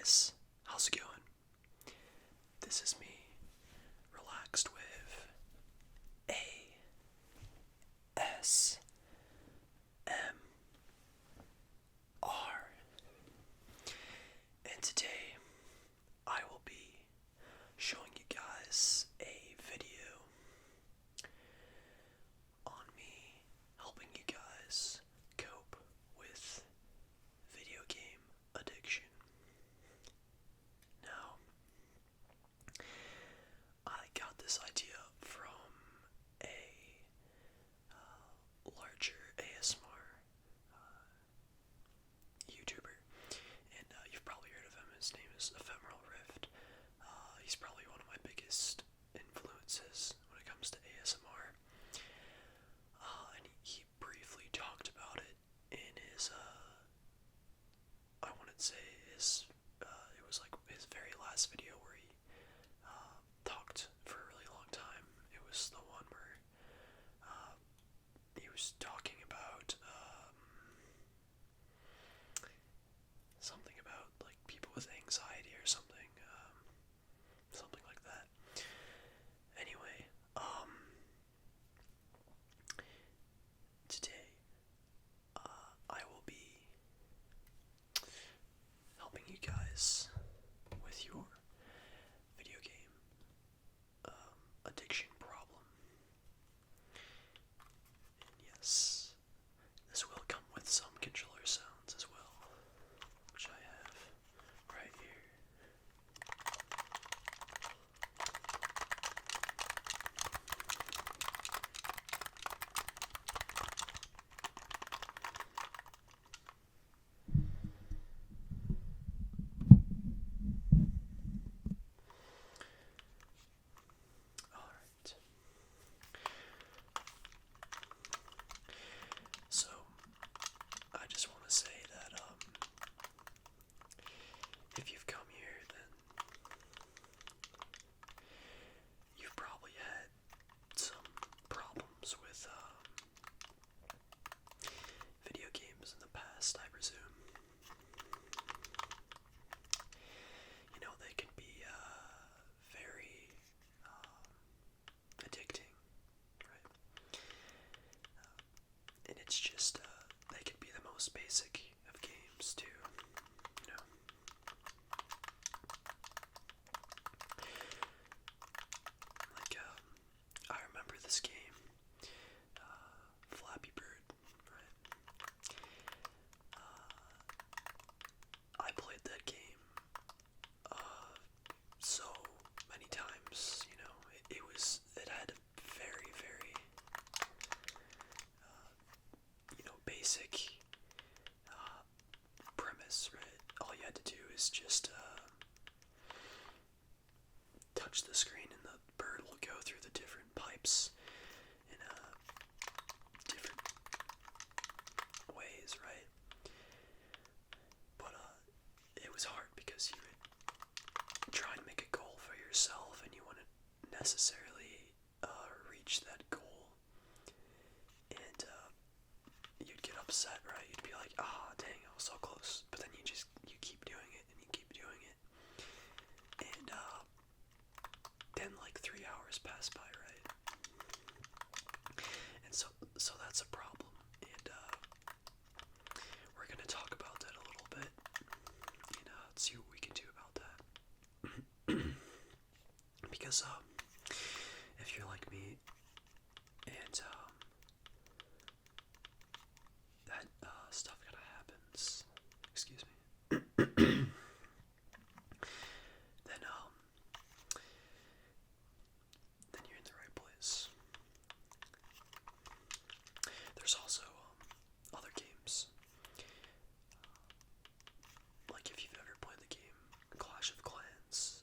guys, how's it going? This is me, relaxed with ASMR, and today I will be showing you guys a video on me helping you guys cope with video game addiction. Now, I got this idea from a larger ASMR YouTuber, and you've probably heard of him. His name is Ephemeral Rift. He's probably one of my biggest influences when it comes to ASMR. And he briefly talked about it in his, I wanted to say it was like his very last video where he talked for a really long time. It was the one where he was talking about something about like people with anxiety or something, something like that. Anyway, today I will be helping you guys with your video game addiction problem. And yes, this will come with some controller sounds as well, which I have right here. Alright. So, I just want to say that, if you've come here, then you've probably had some problems with, video games in the past, I presume. You know, they can be, very, addicting, right? And it's just, they can be the most basic of games, too, you know? Like, I remember this game, Flappy Bird, right? I played that game, so many times, you know, it had a very, very, you know, basic, premise, right? All you had to do is just, touch the screen and the bird will go through the different pipes in, different ways, right? But, it was hard because you would try to make a goal for yourself and you wouldn't necessarily, reach that goal. And, you'd get upset, right? You'd be like, ah, dang, I was so close. But then you keep doing it and you keep doing it. And, then like 3 hours pass by, right? And so that's a problem. And, we're gonna talk about that a little bit. And, see what we can do about that. Because, if you're like me, and, that, stuff kinda happens, excuse me, then, then you're in the right place. There's also, other games, like if you've ever played the game Clash of Clans,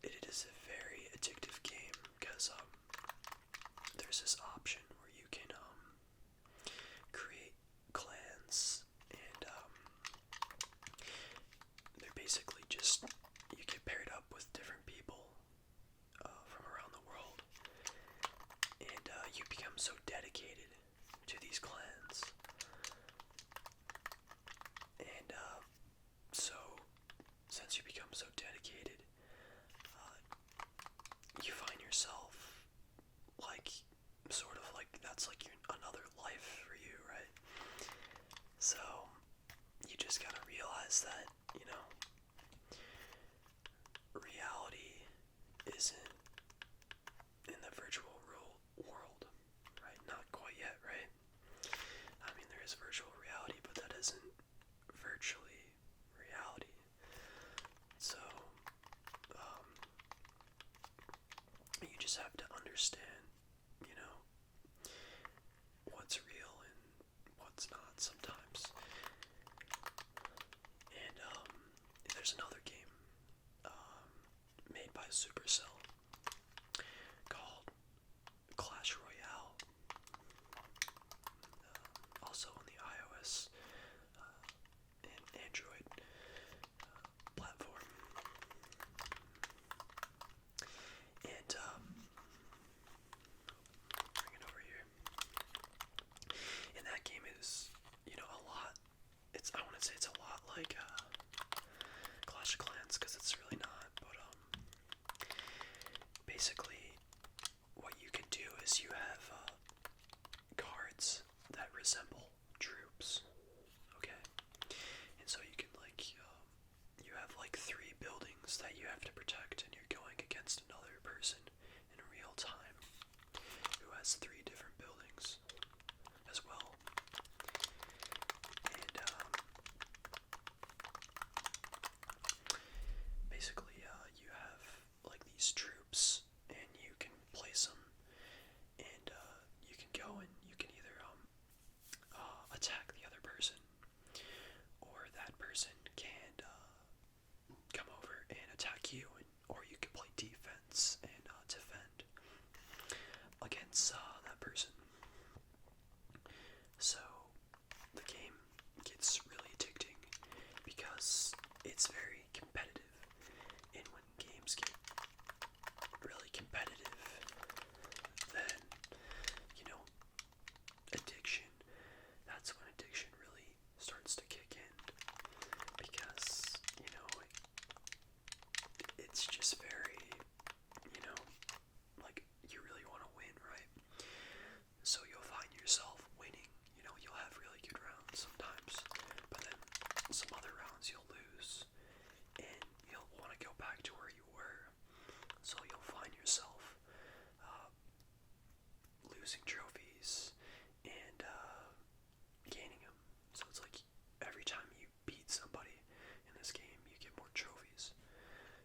it is a very addictive game because there's this option where you can create clans, and they're basically just, you get paired up with different people from around the world, and you become so dedicated to these clans, and so since you become so dedicated, you find yourself like, sort of like, that's like your another life for you, right? So you just gotta realize that, reality isn't in the virtual world, right? Not quite yet, right? I mean, there is virtual reality, but that isn't virtually reality. So, um, you just have to understand, you know, what's real and what's not sometimes. And there's another game made by Supercell called Clash Royale, also on the iOS and Android platform. And bring it over here. And that game is, a lot. I want to say it's a lot like Clash of Clans, because it's really not. But basically, what you can do is you have cards that resemble troops. Okay, and so you can you have like 3 buildings that you have to protect, and you're going against another person in real time who has 3 different buildings as well. And basically, you have like these troops, and you can place them, and you can go and you can either attack the other person, or that person can come over and attack you, or you can play defense and defend against that person. So the game gets really addicting because it's very competitive, and when games get really competitive, then, addiction, that's when addiction really starts to kick in, because, it's just very, like, you really want to win, right? So you'll find yourself winning, you'll have really good rounds sometimes, but then some other rounds you'll lose, and you'll want to go back to where you were. So you'll find yourself losing trophies and gaining them. So it's like every time you beat somebody in this game, you get more trophies.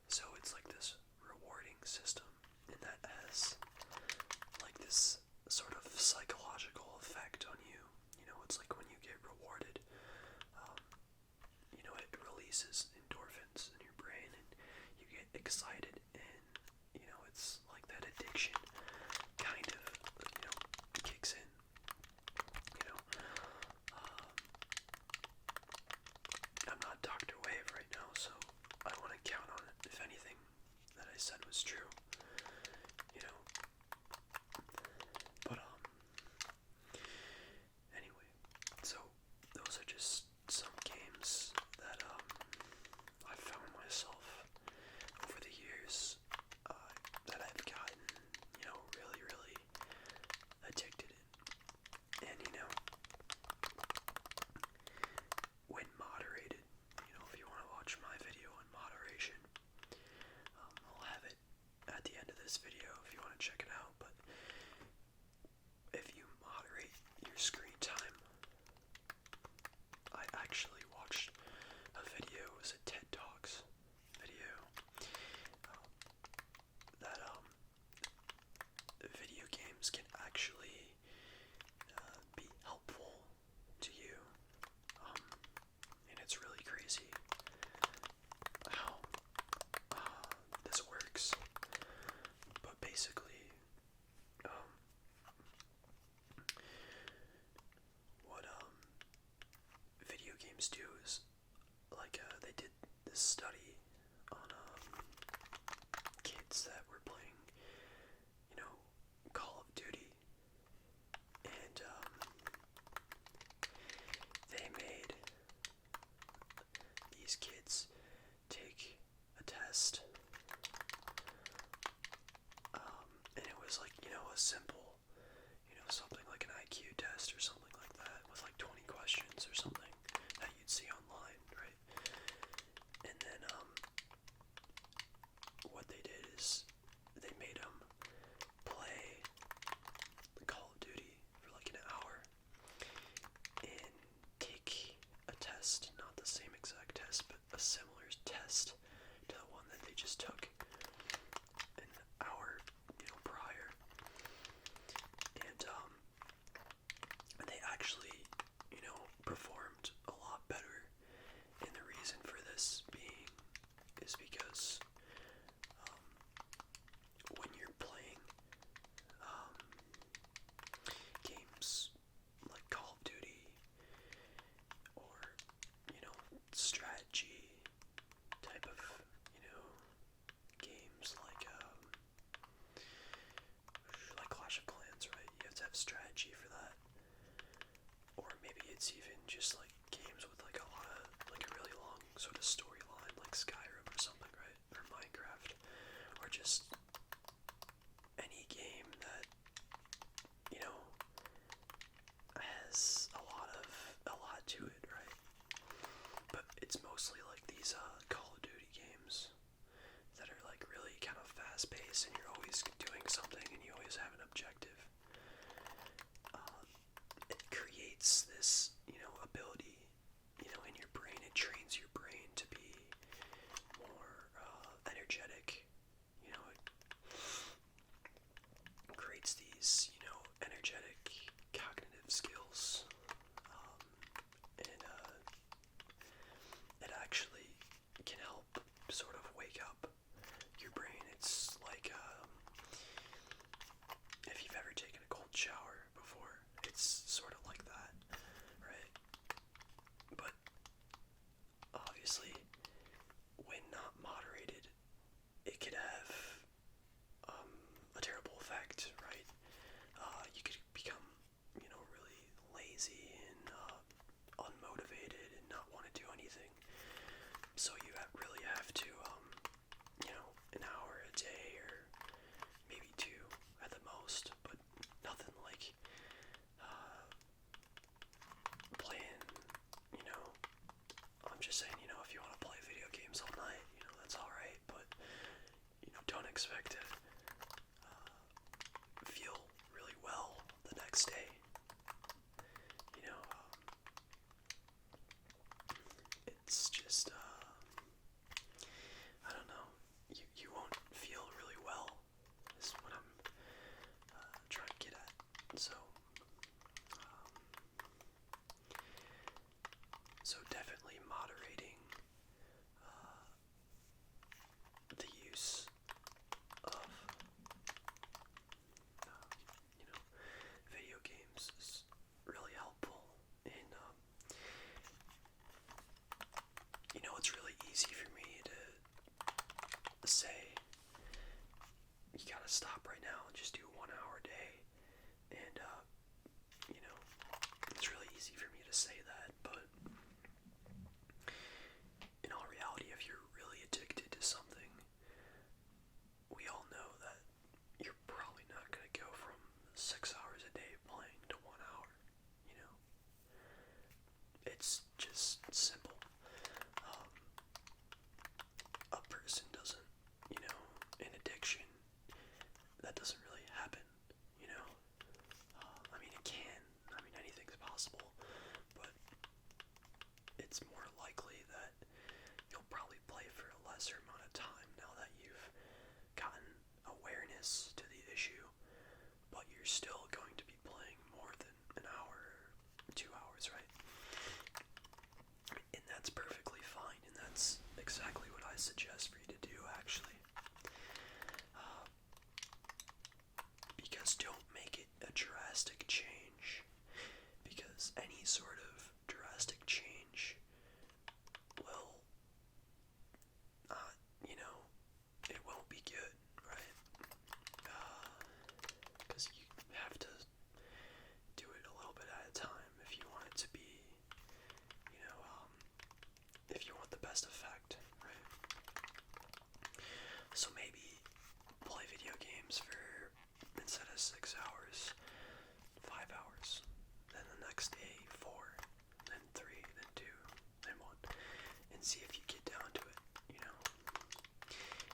So it's like this rewarding system, and that has like this sort of psychological effect on you. It's like when you get rewarded, it releases endorphins in your brain, and you get excited, and it's like that addiction kind of kicks in. you know um, I'm not Dr. Wave right now, so I want to count on it if anything that I said was true. you know but anyway, so those are just some games that I found myself over the years that I've gotten, really, really addicted in. And, when moderated, if you want to watch my video in moderation, I'll have it just took an hour, prior, and they actually, performed a lot better. And the reason for this being is because when you're playing um, games like Call of Duty or, strategy type of, games like Clash of Clans, right? You have to have strategy for that. Or maybe it's even just like games with like a really long sort of storyline, like Skyrim or something, right? Or Minecraft, or just any game that has a lot to it, right? But it's mostly like these Call of Duty games that are like really kind of fast paced, and you're always doing something, and you always have an objective. It creates this, ability, in your brain. It trains your brain to be more energetic. It creates these, energetic cognitive skills, and it actually can help sort of wake up your brain. It's like if you've ever taken a cold shower before, it's sort of like that, right? But obviously, when not moderated, it could have a terrible effect, right? You could become, really lazy and unmotivated and not want to do anything. So you really have to, an hour a day or maybe two at the most, but nothing like playing, I'm just saying, if you want to play video games all night, that's alright, but, don't expect to feel really well the next day. It's just, I don't know, you won't feel really well, is what I'm trying to get at. So definitely moderating the use of, video games is really helpful. And, it's really easy for me to say, you gotta stop right now and just do 1 hour a day. And, it's really easy for me to say that, but in all reality, if you're really addicted to something, we all know that you're probably not going to go from 6 hours a day playing to 1 hour, It's just simple. A person doesn't, in addiction, that doesn't really happen, I mean, it can. I mean, anything's possible, but it's more likely that you'll probably play for a lesser amount of time now that you've gotten awareness to the issue, but you're still going to be playing more than an hour, 2 hours, right? And that's perfectly fine, and that's exactly what I suggest for you to do, actually. Because don't make it a drastic change, because any sort of drastic change will not, it won't be good, right? Because you have to do it a little bit at a time if you want it to be, if you want the best effect, right? So maybe play video games for, instead of 6 hours, 5 hours, then the next day 4, then 3, then 2, then 1, and see if you get down to it,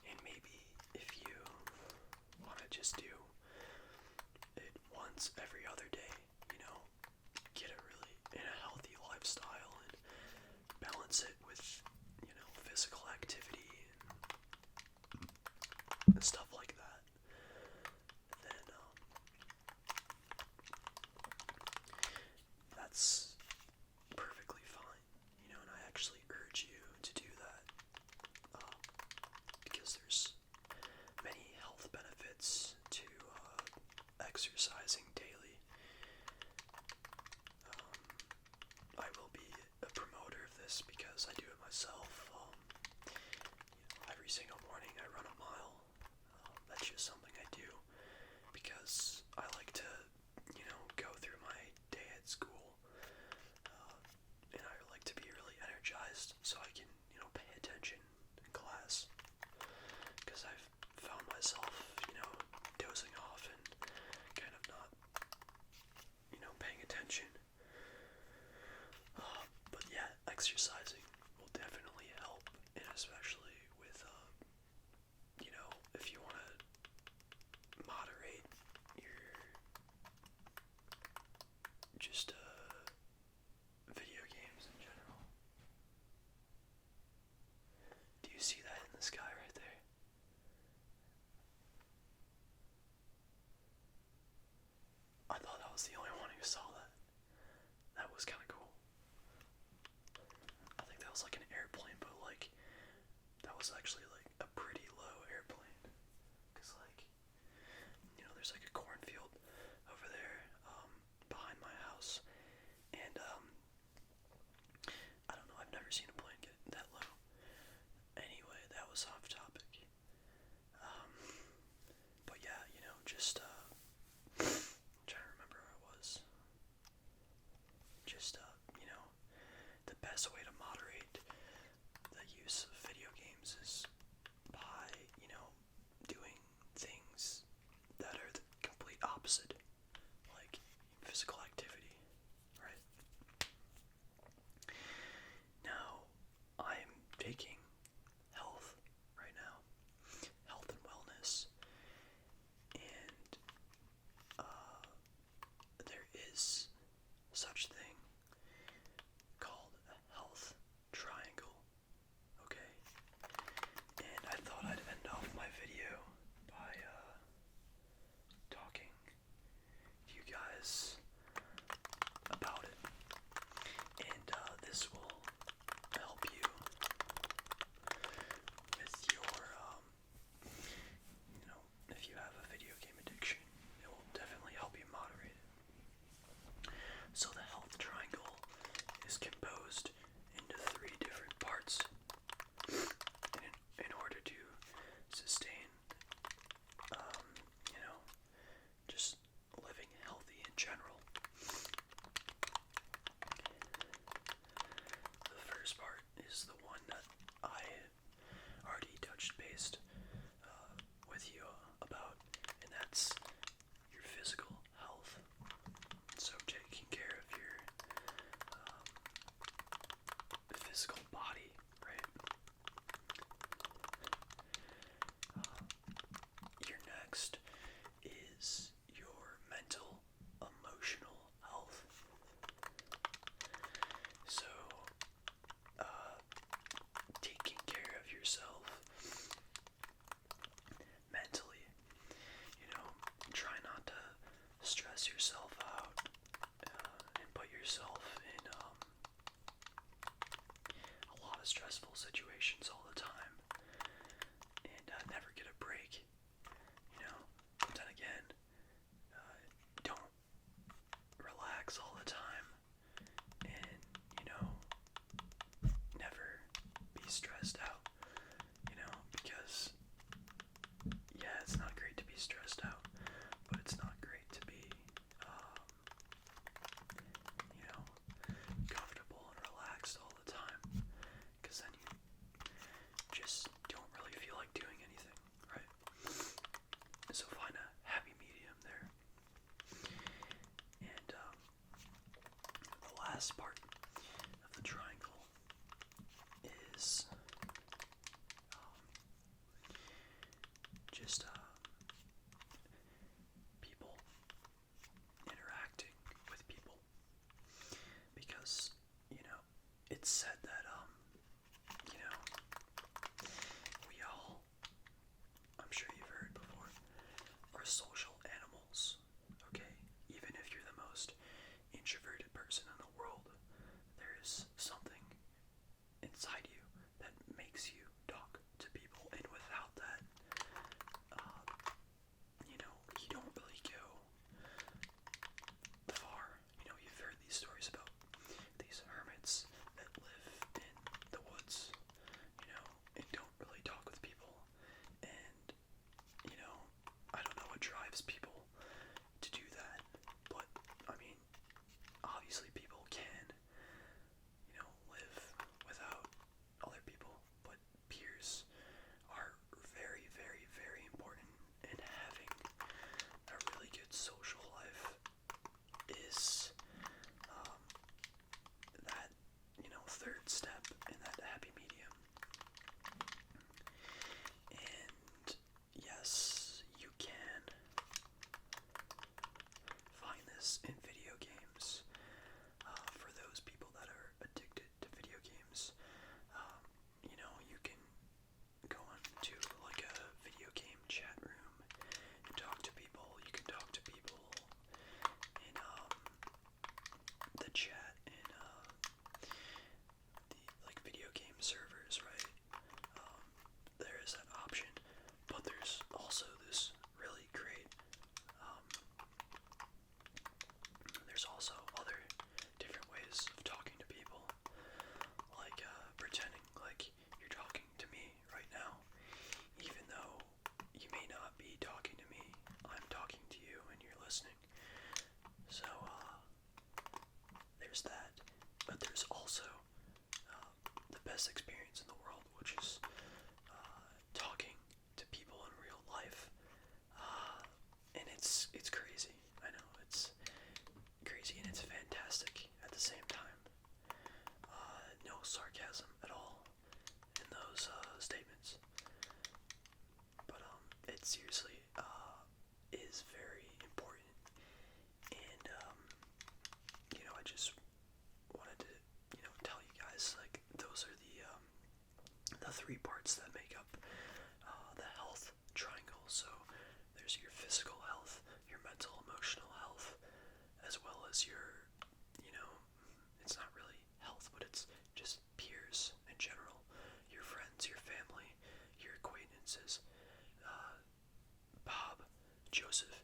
And maybe if you want to just do it once every other day, get it really in a healthy lifestyle and balance it with, physical activity and stuff like that, then that's perfectly fine, and I actually urge you to do that, because there's many health benefits to exercising daily. I will be a promoter of this because I do it myself. Every single morning I run a mile. That's just something I do because I like to, go through my day at school, and I like to be really energized so I can, pay attention in class. Because I've found myself, dozing off and kind of not, paying attention. But yeah, exercising will definitely help, and especially with, if you want to moderate your just video games in general. Do you see that in the sky right there? I thought I was the only one who saw that. That was kind of cool. I think that was like an airplane, but like that was actually like a pretty low airplane. Cause like, there's like a cornfield over there, behind my house, and I don't know. I've never seen a plane get that low. Anyway, that was off topic. But yeah, just trying to remember where I was. Just the best way to moderate the use of video games is by, doing things that are the complete opposite, like physical activity, right? Now, I'm taking health right now, health and wellness, and there is such thing called a health triangle, okay? And I thought I'd end off my video by talking to you guys about it, and this will help you with your, if you have a video game addiction, it will definitely help you moderate it. So the health triangle is composed into 3 different parts. In order to sustain, just living healthy in general. The first part is the one that I already touched base with you about, and that's your physical health. So taking care of your physical body, right? Your next is your mental, emotional health. So, taking care of yourself mentally, try not to stress yourself out, and put yourself in a lot of stressful situations all the time, and never get a break, But then again, don't relax all the time, and, never be stressed out, because, yeah, it's not great to be stressed out, but it's not great to be, comfortable and relaxed all the time, because then you just don't really feel like doing anything, right? So find a happy medium there. And the last part of the triangle is just people, interacting with people, because it's said that we all, I'm sure you've heard best experience in the world, which is talking to people in real life. And it's crazy. I know it's crazy and it's fantastic at the same time. No sarcasm at all in those statements, but it seriously is very important. And I just wanted to tell you guys, like, those are the three parts that make up the health triangle. So there's your physical health, your mental, emotional health, as well as your, it's not really health, but it's just peers in general, your friends, your family, your acquaintances. Bob, Joseph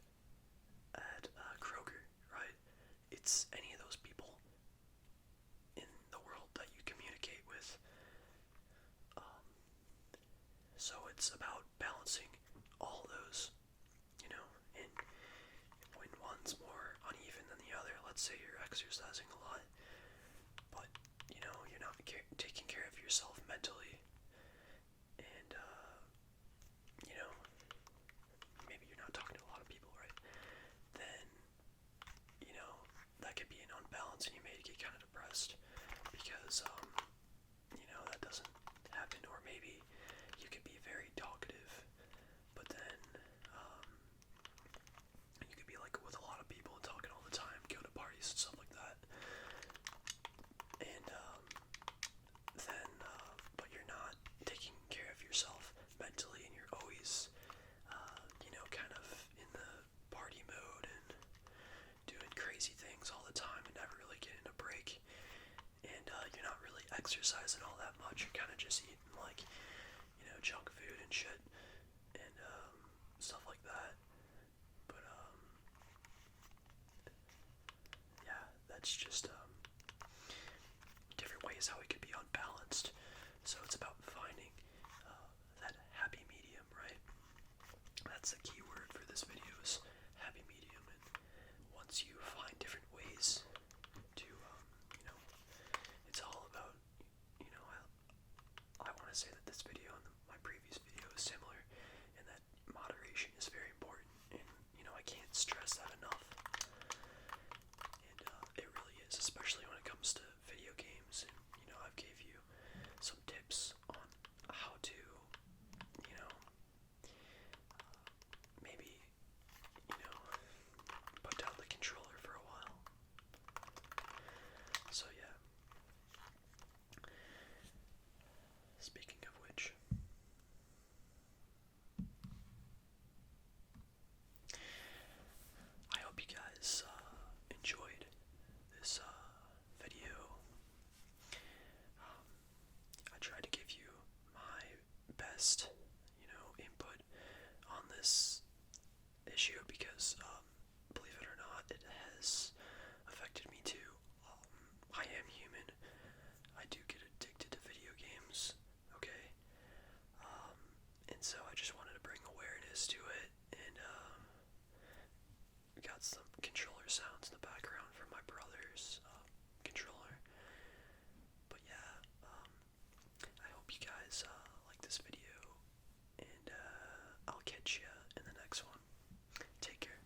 at Kroger, right? It's any of those people in the world that you communicate with. So it's about balancing all those, and when one's more uneven than the other, let's say you're exercising a lot, but, you're not taking care of yourself mentally, and, maybe you're not talking to a lot of people, right? Then, that could be an unbalance, and you may get kind of depressed because, that doesn't happen. Or maybe you could be very talkative, but then, you could be like with a lot of people talking all the time, go to parties and stuff like that, and, then, but you're not taking care of yourself mentally, and you're always, kind of in the party mode and doing crazy things all the time and never really getting a break. And you're not really exercising all that much. You're kind of just eating, like, junk food and shit and stuff like that. But yeah, that's just different ways how it could be unbalanced. So it's about finding that happy medium, right? That's the key word for this video, is happy medium. And once you find different